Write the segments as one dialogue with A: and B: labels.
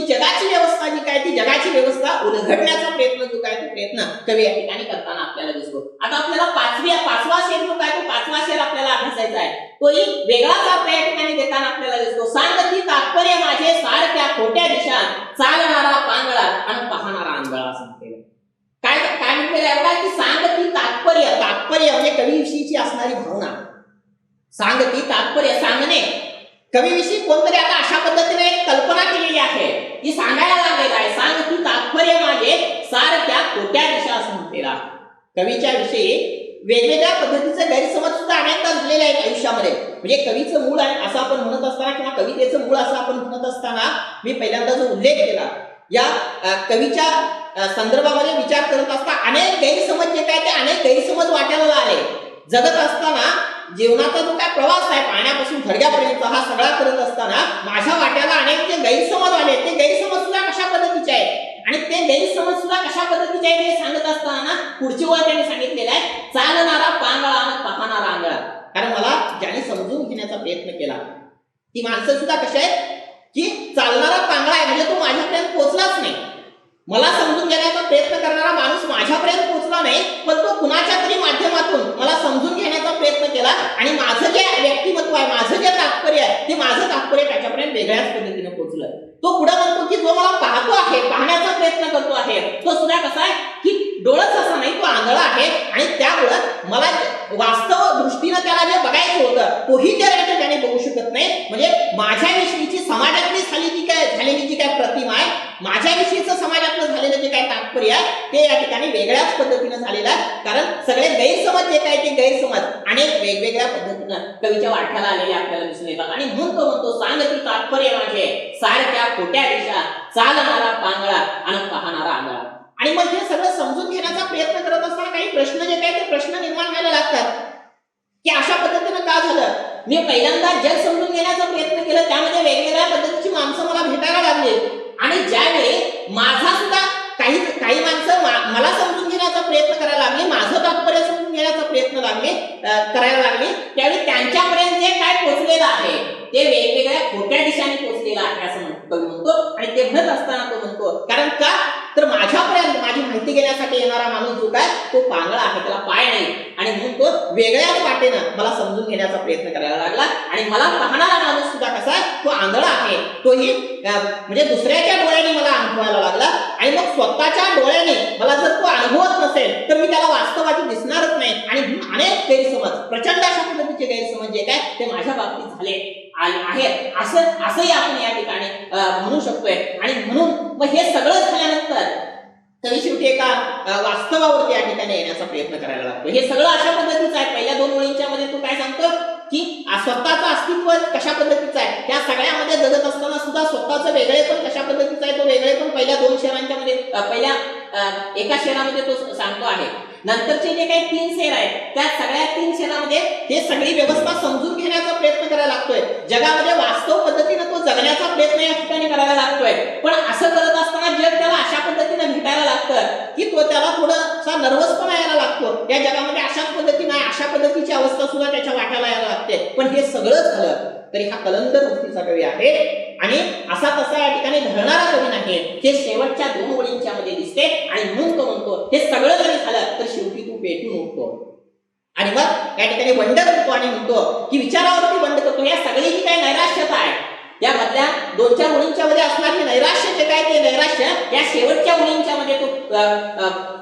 A: जगाची व्यवस्था जी काय ती जगाची व्यवस्था उलगडण्याचा प्रयत्न जो काय तो प्रयत्न कवी या ठिकाणी करताना आपल्याला दिसतो. आता आपल्याला पाचवा शेर जो काय तो पाचवा शेर आपल्याला अभ्यासायचा आहे. तोही वेगळाच अर्थ या ठिकाणी देताना आपल्याला दिसतो. सांगती तात्पर्य माझे सारख्या खोट्या दिशा चालणारा पांगळा आणि पाहणारा आंधळा सांगते. काय काय म्हटलेलं आहे बघा की सांगती तात्पर्य म्हणजे कवीविषयीची असणारी भावना. सांगती तात्पर्य सांगणे कवीविषयी कोणतरी आता अशा पद्धतीने एक कल्पना केलेली आहे की सांगायला लागलेला आहे. सांगती तात्पर्य माझे सारख्या खोट्या दिशा असं म्हटलेला. कवीच्या विषयी वेगवेगळ्या पद्धतीचे गैरसमज सुद्धा अनेकदा झालेले आहेत आयुष्यामध्ये. म्हणजे कवीचं मूळ आहे असं आपण म्हणत असताना किंवा कवितेचं मूळ असं आपण म्हणत असताना मी पहिल्यांदा जो उल्लेख केला या कवीच्या संदर्भामध्ये विचार करत असता अनेक गैरसमज जे काय ते अनेक गैरसमज वाट्याला आले. जगत असताना जीवनाचा जो काय प्रवास आहे पाण्यापासून थडग्यापर्यंत हा सगळा करत असताना माझ्या वाट्याला अनेक जे गैरसमज आले ते गैरसमज सुद्धा कशा पद्धतीचे आहेत आणि ते गैरसमज सुद्धा कशा पद्धतीचे आहेत हे सांगत असताना पुढची ओळ त्यांनी सांगितलेलं आहे चालणारा पांगळा आणि पाहणारा आंधळा. कारण मला ज्यांनी समजून घेण्याचा प्रयत्न केला ती माणसं सुद्धा कशी आहेत की चालणारा पांगळा आहे म्हणजे तो माझ्यापर्यंत पोहोचलाच नाही. मला समजून घेण्याचा प्रयत्न करणारा माणूस माझ्यापर्यंत पोहोचला नाही पण तो कुणाच्या तरी माध्यमातून मला समजून घेण्याचा प्रयत्न केला आणि माझं जे व्यक्तिमत्व आहे माझं जे तात्पर्य आहे ते माझं तात्पर्य त्याच्यापर्यंत वेगळ्याच पद्धतीने पोहोचलं. तो पुढे म्हणतो की जो मला पाहतो आहे पाहण्याचा प्रयत्न करतो आहे तो सुद्धा कसा आहे की डोळच असा नाही तो आंधळा आहे आणि त्यामुळे मला वास्तव दृष्टीने त्याला जे बघायचं होतं तोही त्याने बघू शकत नाही. म्हणजे माझ्याविषयीची समाजातली झालेली जी काय प्रतिमा आहे माझ्याविषयीचं समाजातलं झालेलं जे काय तात्पर्य आहे ते या ठिकाणी वेगळ्याच पद्धतीने झालेलं आहे. कारण सगळे गैरसमज जे काय ते गैरसमज अनेक वेगवेगळ्या पद्धतीनं कवीच्या वाट्याला आलेले आपल्याला दिसून येतात. आणि म्हणतो सांगती तात्पर्य माझे सारख्या खोट्या दिशा चालणारा पांगळा आणि पाहणारा आंधळा. आणि मग हे सगळं समजून घेण्याचा प्रयत्न करत असताना काही प्रश्न जे काय ते प्रश्न निर्माण व्हायला लागतात की अशा पद्धतीनं का झालं. मी पहिल्यांदा जग समजून घेण्याचा प्रयत्न केला त्यामध्ये वेगवेगळ्या पद्धतीची माणसं मला भेटायला लागली आणि ज्यावेळी माझा सुद्धा काही माणसं मला समजून घेण्याचा प्रयत्न करायला लागली माझं तात्पर्य समजून घेण्याचा प्रयत्न करायला लागली त्यावेळी त्यांच्यापर्यंत जे काय पोहोचलेलं आहे ते वेगवेगळ्या खोट्या दिशाने पोहोचलेलं आहे असं म्हणतो. आणि ते म्हणत असताना तो म्हणतो कारण का तर माझ्यापर्यंत माझी माहिती घेण्यासाठी येणारा माणूस जो काय तो पांगळा आहे त्याला पाय नाही आणि म्हणून तो वेगळ्याच वाटेनं मला समजून घेण्याचा प्रयत्न करायला लागला. आणि मला पाहणारा माणूस सुद्धा कसा तो आंधळा आहे तोही म्हणजे दुसऱ्याच्या डोळ्याने मला अनुभवायला लागला आणि मग स्वतःच्या डोळ्याने मला जर तो अनुभवत नसेल तर मी त्याला वास्तवाची दिसणारच नाही. आणि अनेक गैरसमज प्रचंड अशा पद्धतीचे गैरसमज जे काय ते माझ्या बाबतीत झाले आहेत असंही आपण या ठिकाणी म्हणू शकतोय. आणि म्हणून मग हे सगळं झाल्यानंतर तरी शेवटी एका वास्तवावरती या ठिकाणी येण्याचा प्रयत्न करायला लागतो. हे सगळं अशा पद्धतीचं आहे. पहिल्या 2 ओळींच्या मध्ये तो काय सांगतो की स्वतःचं अस्तित्व कशा पद्धतीचं आहे त्या सगळ्यामध्ये जगत असताना सुद्धा स्वतःचं वेगळेपण कशा पद्धतीचं आहे तो वेगळेपण पहिल्या 2 शेरांच्या मध्ये पहिल्या एका शेरामध्ये तो सांगतो आहे. नंतरचे जे काही 3 शेर आहेत त्या सगळ्या 3 शेरामध्ये हे सगळी व्यवस्था समजून घेण्याचा प्रयत्न करायला लागतोय. जगामध्ये वास्तव पद्धतीने तो जगण्याचा प्रयत्न या ठिकाणी करायला लागतोय. पण असं करत असताना जग त्याला अशा पद्धतीने भेटायला लागतं की तो त्याला थोडासा नर्वसपणा यायला लागतो. या जगामध्ये अशाच पद्धतीने अशा पद्धतीची अवस्था सुद्धा त्याच्या वाट्याला यायला लागते. पण हे सगळं झालं तरी हा कलंदर वृत्तीचा कवी आहे आणि असा तसा या ठिकाणी धरणारा कवी नाही. हे शेवटच्या 2 ओळींच्या मध्ये दिसते. आणि म्हणून तो म्हणतो हे सगळं जरी झालं तर शेवटी तू पेटून उठतो आणि मग या ठिकाणी बंड करतो आणि म्हणतो की विचारावरती बंड करतो. या सगळी जी काही नैराश्यता आहे या मधल्या 2-4 ओळींच्या मध्ये असणारी नैराश्य जे काय ते नैराश्य या शेवटच्या ओळींच्या मध्ये तो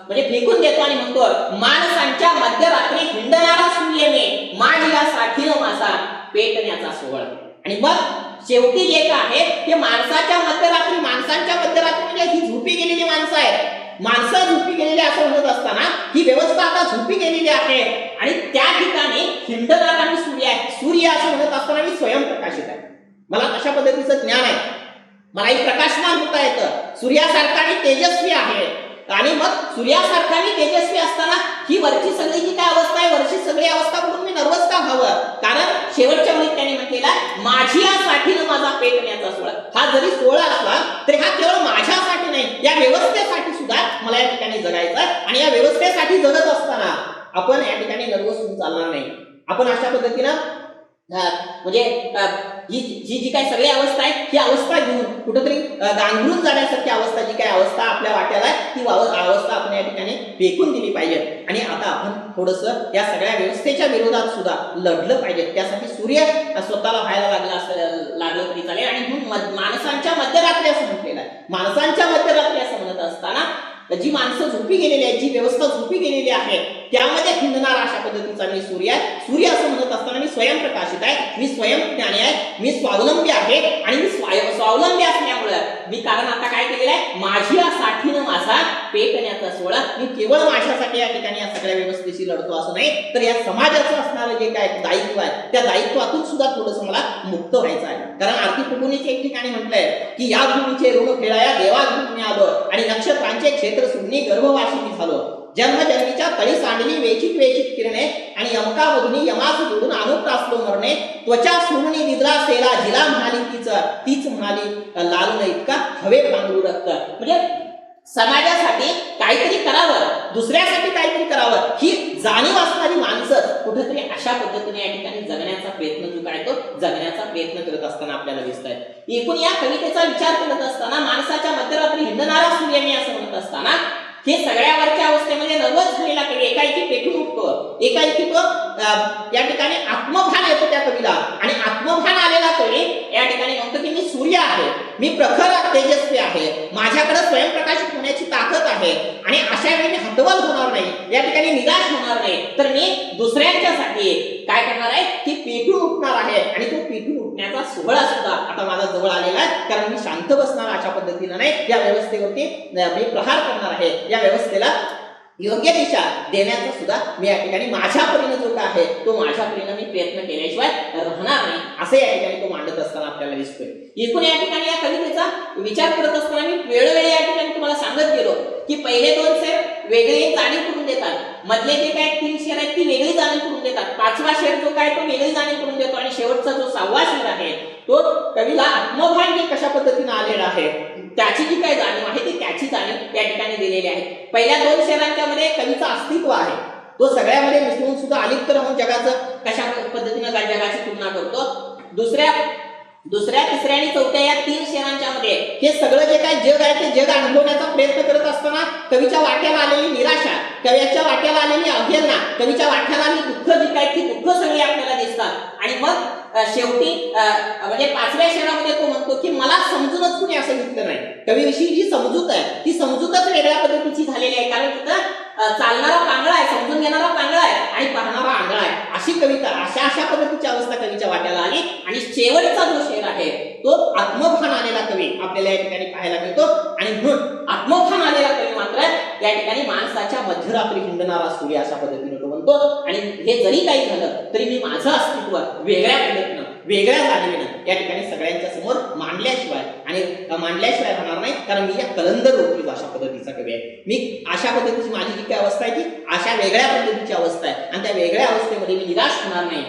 A: म्हणजे फेकून देतो आणि म्हणतो माणसांच्या मध्यरात्री हिंडणारा सूर्याने माझ्या साथीनं माझा पेटण्याचा सोहळा. आणि मग शेवटी जे काय आहे ते माणसांच्या मध्यरात्री म्हणजे ही झोपी गेलेली माणसं आहेत. माणसं झोपी गेलेली असं म्हणत असताना ही व्यवस्था आता झोपी गेलेली आहे आणि त्या ठिकाणी हिंडणारा मी सूर्य असं म्हणत असताना मी स्वयंप्रकाशित आहे. मला अशा पद्धतीचं ज्ञान आहे. मलाही प्रकाशमान होता येतं. सूर्यासारखा मी तेजस्वी आहे आणि मग सूर्यासारखा मी तेजस्वी असताना ही वरची सगळी जी काय अवस्था आहे वरची सगळी अवस्था बघून मी नर्वस का व्हावं. कारण शेवटच्या वेळी त्यांनी म्हटलेला माझी यासाठीनं माझा पेटण्याचा सोहळा. हा जरी सोहळा असला तरी हा केवळ माझ्यासाठी नाही या व्यवस्थेसाठी सुद्धा मला या ठिकाणी जगायचं आहे. आणि या व्यवस्थेसाठी जगत असताना आपण या ठिकाणी नर्वस होऊन चालणार नाही. आपण अशा पद्धतीनं म्हणजे ही जी जी काही सगळी अवस्था आहे ही अवस्था घेऊन कुठंतरी गांघरून जाण्यासारखी अवस्था जी काही अवस्था आपल्या वाट्याला आहे ती अवस्था आपण या ठिकाणी फेकून दिली पाहिजे आणि आता आपण थोडंसं या सगळ्या व्यवस्थेच्या विरोधात सुद्धा लढलं पाहिजे. त्यासाठी सूर्य स्वतःला व्हायला लागलं तरी चालेल. आणि म्हणून माणसांच्या मध्यरात्री असं म्हटलेलं आहे. माणसांच्या मध्यरात्री असं म्हणत असताना जी माणसं झोपी गेलेली आहेत, जी व्यवस्था झोपी गेलेली आहे त्यामध्ये हिंदणारा अशा पद्धतीचा मी सूर्य आहे. सूर्य असं म्हणत असताना मी स्वयंप्रकाशित आहे, मी स्वयंज्ञानी आहे, मी स्वावलंबी आहे. आणि मी स्वावलंबी असल्यामुळे मी कारण आता काय केलेलं आहे, माझ्या साठीनं माझा पेटण्याचा सोहळा. मी केवळ माझ्यासाठी या ठिकाणी या सगळ्या व्यवस्थेशी लढतो असं नाही, तर या समाजाचं असणारं जे काय दायित्व आहे त्या दायित्वातून सुद्धा थोडंसं मला मुक्त व्हायचं आहे. कारण आरती फुगुनीच्या एक ठिकाणी म्हटलंय की या भूमीचे ऋण फेडाया देवा मी आलो आणि नक्षत्रांचे क्षेत्र सुनी गर्भवासी मी झालो. जन्मजन्मीच्या तळी सांडली वेचित वेचित किरणे आणि यमकामधुनी यमास जोडून अनुप्रासलो मरणे. त्वचा सुरणी निद्रा सेला जिला म्हणाली तीच म्हणाली लालून इतका हवे पांघरू रक्त. म्हणजे समाजासाठी काहीतरी करावं, दुसऱ्यासाठी काहीतरी करावं ही जाणीव असणारी माणसं कुठेतरी अशा पद्धतीने या ठिकाणी जगण्याचा प्रयत्न जो काय तो जगण्याचा प्रयत्न करत असताना आपल्याला दिसत आहे. एकूण या कवितेचा विचार करत असताना माणसाच्या मध्यरात्री हिंदणारा सूर्य मी असं म्हणत असताना हे सगळ्यावरच्या अवस्थेमध्ये नर्वस झालेला कवी एकाएकी पेटून उठतो. एकाएकी तो या ठिकाणी आत्मभान येतो त्या कवीला आणि आत्मभान आलेला कवी या ठिकाणी म्हणतो की मी सूर्य आहे, मी प्रखर तेजस्वी आहे, माझ्याकडे स्वयंप्रकाशित होण्याची ताकद आहे आणि अशा वेळी मी हतबल होणार नाही, या ठिकाणी निराश होणार नाही, तर मी दुसऱ्यांच्यासाठी काय करणार आहे की पेटून उठणार आहे. आणि तो पेटून उठण्याचा सोहळा सुद्धा आता माझा जवळ आलेला आहे. कारण मी शांत बसणार अशा पद्धतीनं नाही, या व्यवस्थेवरती मी प्रहार करणार आहे, या व्यवस्थेला योग्य दिशा देण्याचा सुद्धा मी या ठिकाणी माझ्या परीने जो काय आहे तो माझ्या परीने मी प्रयत्न केल्याशिवाय राहणार नाही असं या ठिकाणी तो मांडत असताना आपल्याला दिसतोय. एकूण या ठिकाणी या कवितेचा विचार करत असताना मी वेळोवेळी या ठिकाणी तुम्हाला सांगत गेलो की पहिले 2 शेर वेगळी जाणीव करून देतात, मधले जे काय 3 शेर आहेत ती वेगळी जाणीव करून देतात, 5वा शेर जो काय तो वेगळी जाणीव करून देतो आणि शेवटचा जो 6वा शेर आहे तो कवीला आत्मभान जे कशा पद्धतीने आलेला आहे त्याची जी काय जाणीव आहे ती त्याची जाणीव त्या ठिकाणी दिलेली आहे. पहिल्या 2 शेरांच्या मध्ये कवीचं अस्तित्व आहे, तो सगळ्यामध्ये मिसळून सुद्धा अलिप्त राहून जगाचं कशा पद्धतीने जगाची तुलना करतो. दुसऱ्या, तिसऱ्या आणि चौथ्या या 3 शेरांच्या मध्ये हे सगळं जे काय जग आहे ते जग अनुभवण्याचा प्रयत्न करत असताना कवीच्या वाट्याला आलेली निराशा, कवीच्या वाट्याला आलेली अवहेलना, कवीच्या वाट्याला आलेली दुःख जी काय ती दुःख सगळी आपल्याला दिसतात. आणि मग शेवटी म्हणजे 5व्या शेरामध्ये तो म्हणतो की मला समजूनच कुणी असं घेतलं नाही. कवीविषयी जी समजूत आहे ती समजूतच वेगळ्या पद्धतीची झालेली आहे. कारण तिथं चालणारा कांगळा आहे, समजून घेणारा कांगळा आहे आणि पाहणारा आंधळा आहे, अशी कविता अशा पद्धतीची अवस्था कवीच्या वाट्याला आली. आणि शेवटचा जो शेर आहे तो आत्मभान आलेला कवी आपल्याला या ठिकाणी पाहायला मिळतो. आणि म्हणून आत्मभान आलेला कवी मात्र या ठिकाणी माणसाच्या मध्यरात्री हिंडणारा सूर्य अशा पद्धतीने तो म्हणतो. आणि हे जरी काही झालं तरी मी माझं अस्तित्व वेगळ्या पद्धतीनं वेगळ्या जाणीवेनं या ठिकाणी सगळ्यांच्या समोर मांडल्याशिवाय राहणार नाही. कारण मी या कलंदर रोखीच अशा पद्धतीचा कवी आहे. मी अशा पद्धतीची माझी जी काही अवस्था आहे ती अशा वेगळ्या पद्धतीची अवस्था आहे आणि त्या वेगळ्या अवस्थेमध्ये मी निराश होणार नाही.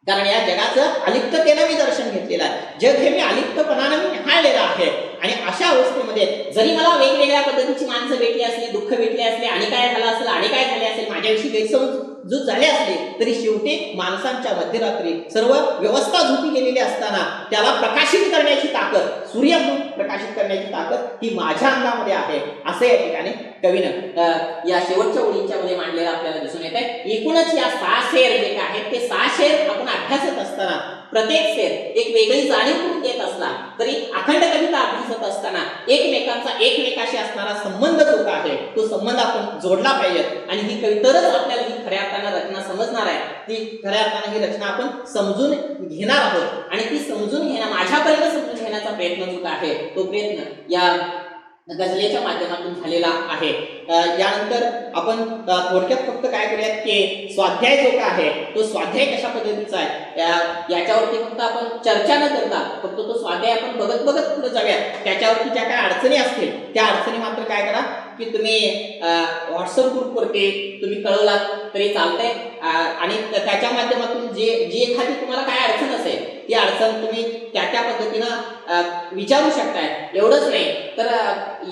A: कारण या जगाचं अलिप्ततेनं मी दर्शन घेतलेलं आहे, जग हे मी अलिप्तपणानं मी निहाळलेलं आहे. आणि अशा अवस्थेमध्ये जरी मला वेगवेगळ्या पद्धतीची माणसं भेटली असली, दुःख भेटले असले, आणि काय झालं असेल, आणि काय झाले असेल, माझ्याविषयी गैरसमजूत झाले असले, तरी शेवटी माणसांच्या मध्यरात्री सर्व व्यवस्था झोपी गेलेली असताना त्याला प्रकाशित करण्याची ताकद, सूर्य म्हणून प्रकाशित करण्याची ताकद ही माझ्या अंगामध्ये आहे असं या ठिकाणी कवीनं या शेवटच्या ओळींच्या मध्ये मांडलेलं आपल्याला दिसून येत आहे. एकूणच या 6 शेर जे काय आहेत ते 6 शेर आपण अभ्यासत असताना प्रत्येक शेर एक वेगळी जाणीव करून देत असला तरी अखंड कविता अभ्यासत असताना एकमेकाशी असणारा संबंध जो का आहे तो संबंध आपण जोडला पाहिजे. आणि ही कवी तरच आपल्याला ही खऱ्या अर्थानं रचना समजणार आहे, ती खऱ्या अर्थानं ही रचना आपण समजून घेणार आहोत. आणि ती समजून माझ्यापर्यंत समजून घेण्याचा प्रयत्न जो आहे तो प्रयत्न या गझलेच्या माध्यमातून झालेला आहे. यानंतर आपण थोडक्यात फक्त काय करूयात की स्वाध्याय जो काय आहे तो स्वाध्याय कशा पद्धतीचा आहे याच्यावरती फक्त आपण चर्चा न करता फक्त तो स्वाध्याय आपण बघत पुढे जाऊयात. त्याच्यावरती ज्या काय अडचणी असतील त्या अडचणी मात्र काय करा की तुम्ही व्हॉट्सअप ग्रुपवरती तुम्ही कळवलात तरी चालतंय. आणि त्याच्या माध्यमातून जी एखादी तुम्हाला काय अडचण असेल ती अडचण तुम्ही त्या पद्धतीनं विचारू शकताय. एवढंच नाही तर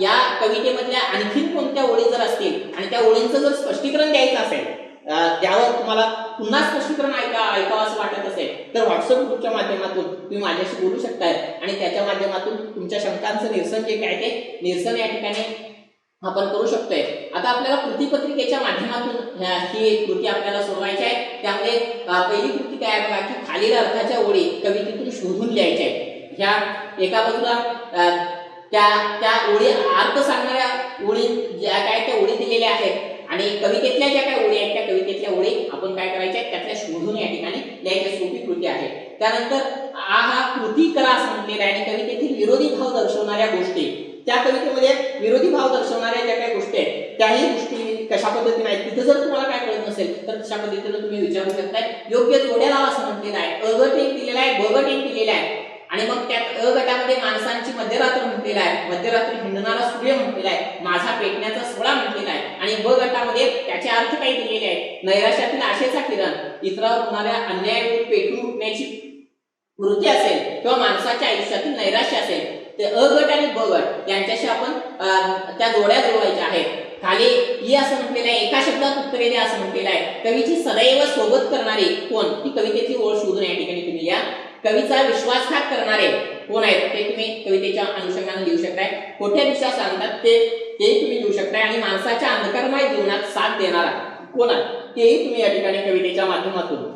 A: या कवितेमधल्या आणखीन कोणत्या ओळी जर असतील आणि त्या ओळींचं जर स्पष्टीकरण द्यायचं असेल ज्यावर तुम्हाला पुन्हा स्पष्टीकरण ऐकावं असं वाटत असेल तर व्हॉट्सअप ग्रुपच्या माध्यमातून तुम्ही माझ्याशी बोलू शकताय आणि त्याच्या माध्यमातून तुमच्या शंकांचं निरसन जे काय ते निरसन या ठिकाणी आपण करू शकतोय। आता आपल्याला कृतीपत्रिकेच्या माध्यमातून ही कृती आपल्याला सोडवायची आहे। त्यामध्ये पहिली कृती काय आहे बघा की खालील अर्थाच्या ओळी कवितेतून शोधून लिहायच्या आहेत। ह्या एका बाजूला त्या ओळी अर्थ सांगणाऱ्या ओळी ज्या काय त्या ओळी दिलेल्या आहेत आणि कवितेतल्या ज्या काय ओळी आहेत त्या कवितेतल्या ओळी आपण काय करायच्या आहेत त्यातल्या शोधून या ठिकाणी लिहायची सोपी कृती आहे। त्यानंतर हा कृती करा असं म्हटलेला आहे आणि कवितेतील विरोधी भाव दर्शवणाऱ्या गोष्टी त्या कवितेमध्ये विरोधी भाव दर्शवणाऱ्या ज्या काही गोष्टी आहेत त्याही गोष्टी कशा पद्धतीने आहेत तिथे जर तुम्हाला काय कळत नसेल तर तशा पद्धतीने तुम्ही विचारू शकताय। योग्य जोड्या लावा असं म्हटलेलं आहे। अ गट एक दिलेला आहे, ब गट एक दिलेला आहे आणि मग त्यात अ गटामध्ये माणसांची मध्यरात्र म्हटलेला आहे, मध्यरात्री हिंडणारा सूर्य म्हटलेला आहे, माझा पेटण्याचा सोहळा म्हटलेला आहे आणि ब गटामध्ये त्याचे अर्थ काही दिलेले आहेत। नैराश्यातील आशेचा किरण, इतरावर होणाऱ्या अन्यायाविरुद्ध पेटून उठण्याची वृत्ती असेल किंवा माणसाच्या आयुष्यातील नैराश्य असेल ते अ गट आणि ब गट यांच्याशी आपण त्या जोड्या जुळवायच्या आहेत। खाली ही असं म्हटलेलं आहे, एका शब्दात उत्तरे द्या असं म्हटलेलं आहे। कवीची सदैव सोबत करणारी कोण ही कवितेची ओळ शोधून या ठिकाणी तुम्ही या। कवीचा विश्वासघात करणारे कोण आहेत ते तुम्ही कवितेच्या अनुषंगाने लिहू शकताय। खोट्या दिशा सांगतात ते तुम्ही लिहू शकताय आणि माणसाच्या अंधकारमय जीवनात साथ देणारा कोण आहे तेही तुम्ही या ठिकाणी कवितेच्या माध्यमातून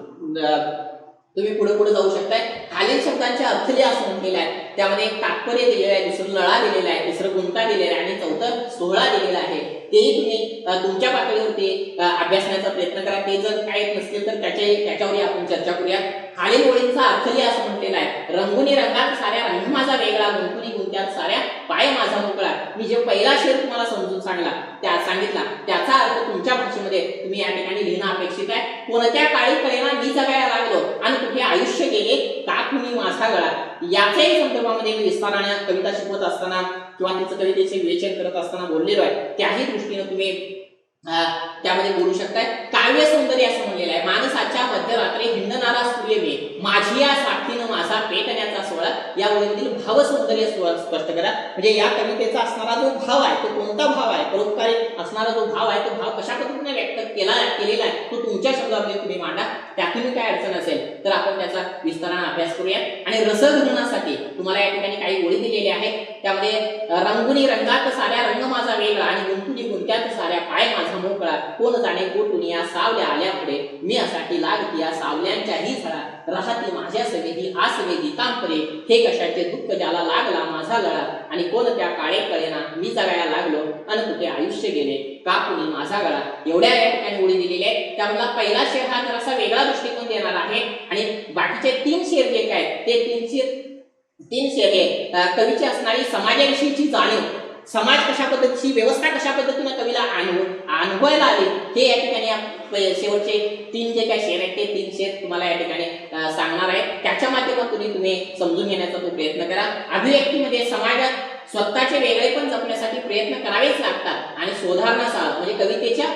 A: तुम्ही पुढे जाऊ शकताय। खालील शब्दांचे अर्थ लिहा असं म्हटलेलं आहे। त्यामध्ये एक तात्पर्य दिलेलं आहे, दुसरं लळा दिलेला आहे, तिसरं गुंता दिलेला आहे आणि चौथं सोहळा दिलेला आहे। तेही तुम्ही तुमच्या पातळीवरती अभ्यासण्याचा प्रयत्न करा। ते जर काय नसतील तर त्याच्यावर आपण चर्चा करूया। खालील ओळींचा अर्थ लिहा असं म्हटलेलं आहे। रंगुनी रंगात साऱ्या रंग माझा वेगळा, गुंतुनी गुंत्यात साऱ्या पाय माझा मोकळा। मी जे पहिला शेर तुम्हाला समजून सांगितला त्याचा अर्थ तुमच्या भाषेमध्ये तुम्ही या ठिकाणी लिहिणं अपेक्षित आहे। कोणत्या काळी कळेना मी जगायला लागलो आणि कुठे आयुष्य गेले का कुणी माझा गळा। याच्याही संदर्भामध्ये मी विस्ताराने कविता शिकवत असताना किंवा तिचं कवितेचे विवेचन करत असताना बोललेलो आहे। त्याही दृष्टीने तुम्ही त्यामध्ये बोलू शकताय। काव्य सौंदर्य असं म्हणलेलं आहे। माणसाच्या मध्यरात्री हिंडणारा सूर्य मी, माझी या साथीनं माझा पेटण्याचा सोहळा। या ओळीतील भाव सौंदर्य स्पष्ट करा। म्हणजे या कवितेचा असणारा जो भाव आहे तो कोणता भाव आहे, परोपकारी असणारा जो भाव आहे तो भाव कशा पद्धतीने व्यक्त केलेला आहे तो तुमच्या शब्दामध्ये तुम्ही मांडा। त्यातून काय अडचण असेल तर आपण त्याचा विस्ताराने अभ्यास करूया। आणि रसग्रहणासाठी तुम्हाला या ठिकाणी काही ओळी दिलेल्या आहेत। त्यामध्ये रंगुनी रंगात साऱ्या रंग माझा वेगळा आणि गुंतुनी गुंत्यात साऱ्या पाय माझा मोकळा। कोण जाणे कोठून या सावल्या आल्या पुढे, मी असाठी लागती या सावल्यांच्याही झळा। राहती माझ्या सवेदी आसवेदी तांपरे, हे कशाचे दुःख ज्याला लागला माझा गळा। आणि कोण त्या काळे कळेना मी जगायला लागलो आणि कुठे आयुष्य गेले का कुणी माझा गळा। एवढ्या या ठिकाणी ओळी दिलेल्या आहेत। त्यामुळे पहिला शेर हा जरासा वेगळा दृष्टिकोन देणार आहे आणि बाकीचे 3 शेर जे काय ते 3 शेर हे कवीची असणारी समाजाविषयीची जाणीव, समाज कशा पद्धतीची व्यवस्था कशा पद्धतीने कवीला अनुभवायला आली हे या ठिकाणी शेवटचे 3 जे काही शेर आहेत ते 3 शेर तुम्हाला या ठिकाणी सांगणार आहे। त्याच्या माध्यमातून तुम्ही समजून घेण्याचा तो प्रयत्न करा। अभिव्यक्तीमध्ये समाजात स्वतःचे वेगळेपण जपण्यासाठी प्रयत्न करावेच लागतात आणि सुधारणासह म्हणजे कवितेच्या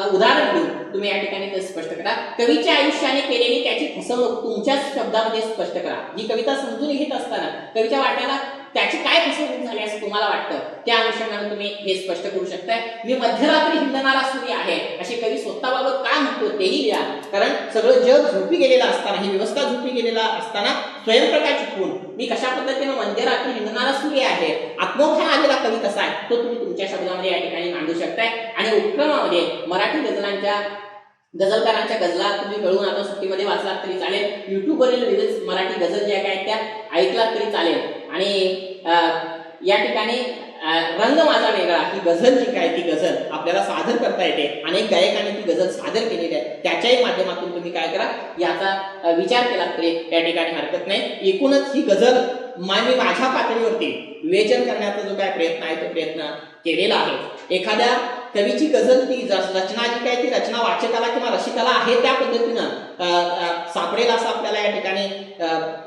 A: उदाहरण देऊन तुम्ही या ठिकाणी ते स्पष्ट करा। कवीच्या आयुष्याने केलेली त्याची फसवणूक तुमच्याच शब्दामध्ये स्पष्ट करा। ही कविता समजून घेत असताना कवीच्या वाट्याला त्याची काय फसवणूक झाली असं तुम्हाला वाटतं त्या अनुषंगाने तुम्ही हे स्पष्ट करू शकताय। मी मध्यरात्री हिंडणारा सूर्य आहे असे कवी स्वतःबाबत काय म्हणतो तेही लिहा। कारण सगळं जग झोपी गेलेलं असताना, ही व्यवस्था झोपी गेलेला असताना स्वयंप्रकाश चिकून मी कशा पद्धतीने मध्यरात्री हिंडणारा सूर्य आहे, आत्मोभाव आलेला कवी कसा आहे तो तुम्ही तुमच्या शब्दामध्ये या ठिकाणी मांडू शकताय। आणि उपक्रमामध्ये मराठी गझलकारांच्या गझला तुम्ही कळून आता सुट्टीमध्ये वाचलात तरी चालेल। युट्यूबवरील विविध मराठी गझल ज्या काय त्या ऐकलात तरी चालेल। आणि या ठिकाणी रंग माझा वेगळा ही गझल जी काय ती गझल आपल्याला सादर करता येते। अनेक गायकांनी ती गझल सादर केलेली आहे। त्याच्याही माध्यमातून तुम्ही काय करा याचा विचार केला तरी या ठिकाणी हरकत नाही। एकूणच ही गझल मी माझ्या पातळीवरती विवेचन करण्याचा जो काय प्रयत्न आहे तो प्रयत्न केलेला आहे। एखाद्या कवीची गझल ती रचना जी काय ती रचना वाचकाला किंवा रसिकाला आहे त्या पद्धतीनं सापडेल असं आपल्याला या ठिकाणी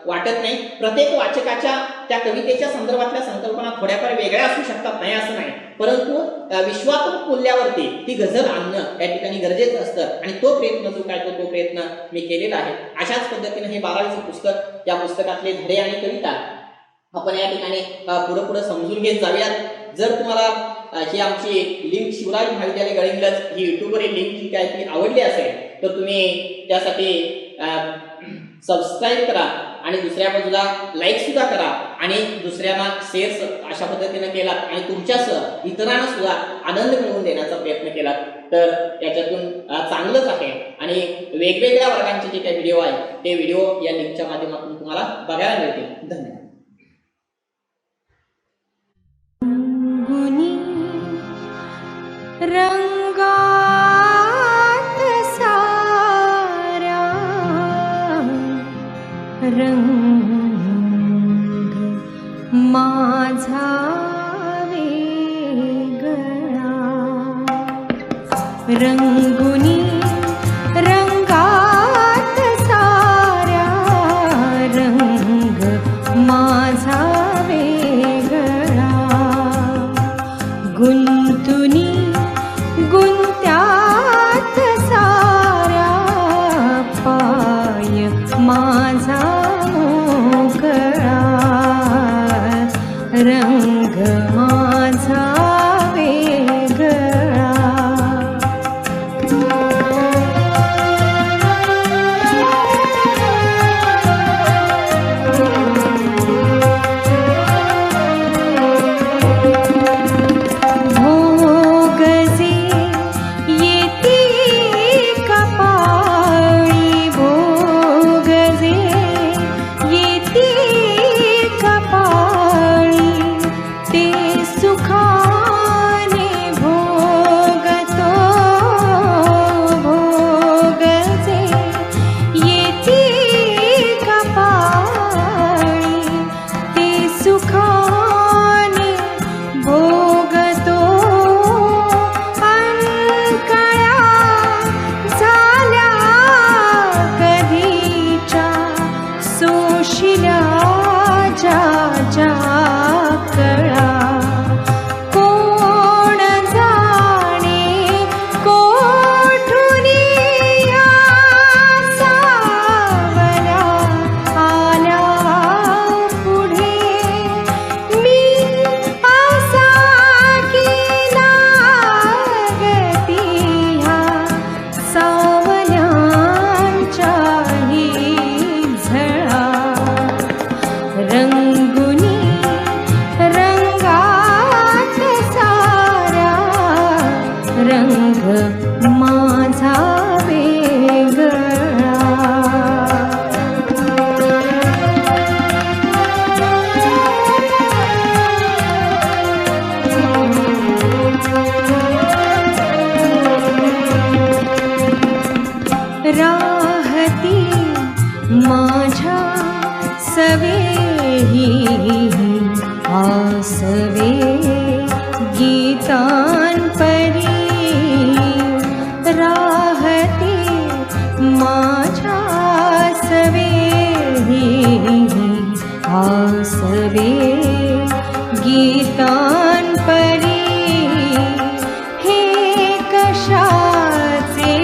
A: वाटत नाही। प्रत्येक वाचकाच्या त्या कवितेच्या संदर्भातल्या संकल्पना थोड्याफार वेगळ्या असू शकतात, नाही असं नाही, परंतु विश्वात्मक मूल्यावरती ती गझल आणणं या ठिकाणी गरजेचं असतं आणि तो प्रयत्न जो काय तो प्रयत्न मी केलेला आहे। अशाच पद्धतीने हे 12वीचं पुस्तक, या पुस्तकातले धडे आणि कविता आपण या ठिकाणी पुढे समजून घेत जाऊयात। जर तुम्हाला ही आमची लिंक शिवराज महाविद्यालय गडिंग्लज ही युट्यूबवरील लिंक जी काय ती आवडली असेल तर तुम्ही त्यासाठी सबस्क्राईब करा आणि दुसऱ्या बाजूला लाईक सुद्धा करा आणि दुसऱ्यांना शेअर अशा पद्धतीने केलात आणि तुमच्यासह इतरांना सुद्धा आनंद मिळवून देण्याचा प्रयत्न केलात तर याच्यातून चांगलंच आहे आणि वेगवेगळ्या वर्गांचे जे काही व्हिडिओ आहेत ते व्हिडिओ या लिंकच्या माध्यमातून तुम्हाला बघायला मिळतील. धन्यवाद.
B: रंगात सारा रंग माझा वेगळा रंगुनी रंगात सारा रंग माझा वेगळा गुंतुनी गुंत्यात सारा पाय माझा मोकळा रंग माझा वेगळा राहती माझ्या सवेही आसवे गीतांपरी राहती माझ्या सवेही आसवे गीतांपरी हे कशाचे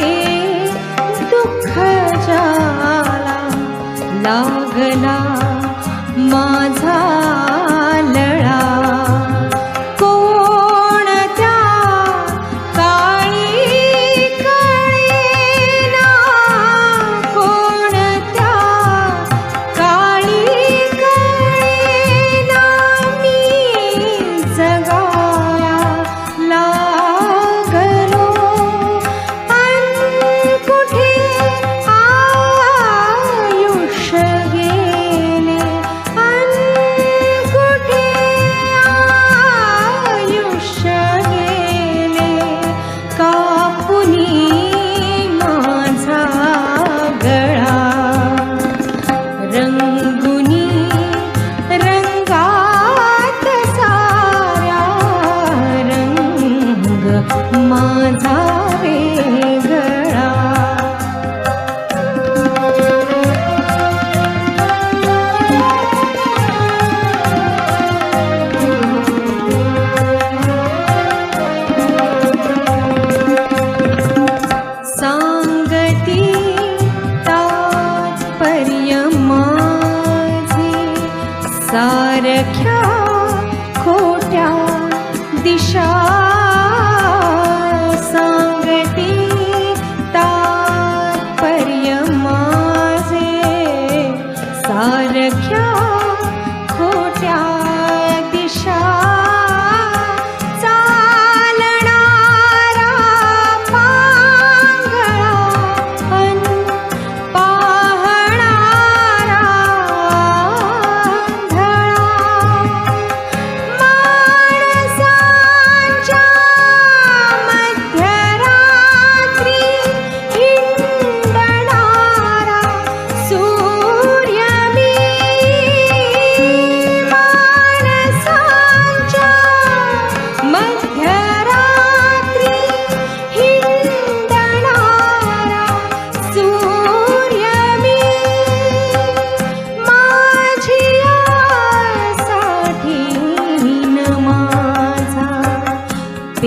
B: दुःख जाला लागला माझा लळा कोणत्या काळी कळेना कोणत्या काळी कळेना मी जगाया लागलो अन कुठे आयुष्य गेले अन कुठे आयुष्य गेले कापुनी माझा गळा रंगुनी रंगात सारा रंग माझा वेगळा सांगती तात्पर्य माझे सारख्या खोट्या दिशा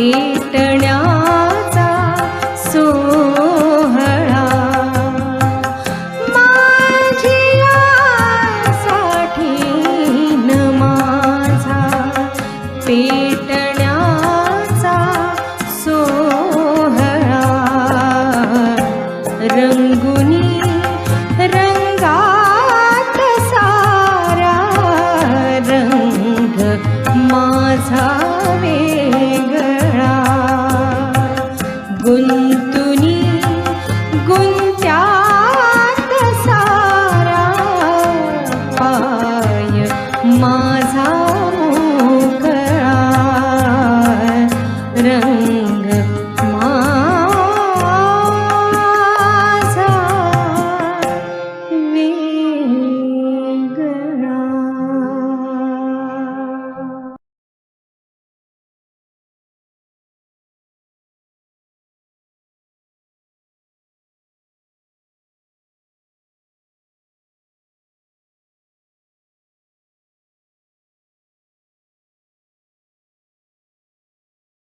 B: पेटण्याचा सोहळा माझ्यासाठी न माझा पेटण्याचा सोहळा रंगुनी रंगात सारा रंग माझा वेगळा गुंतुनी गुंत्यात सारा पाय माझा मोकळा रंग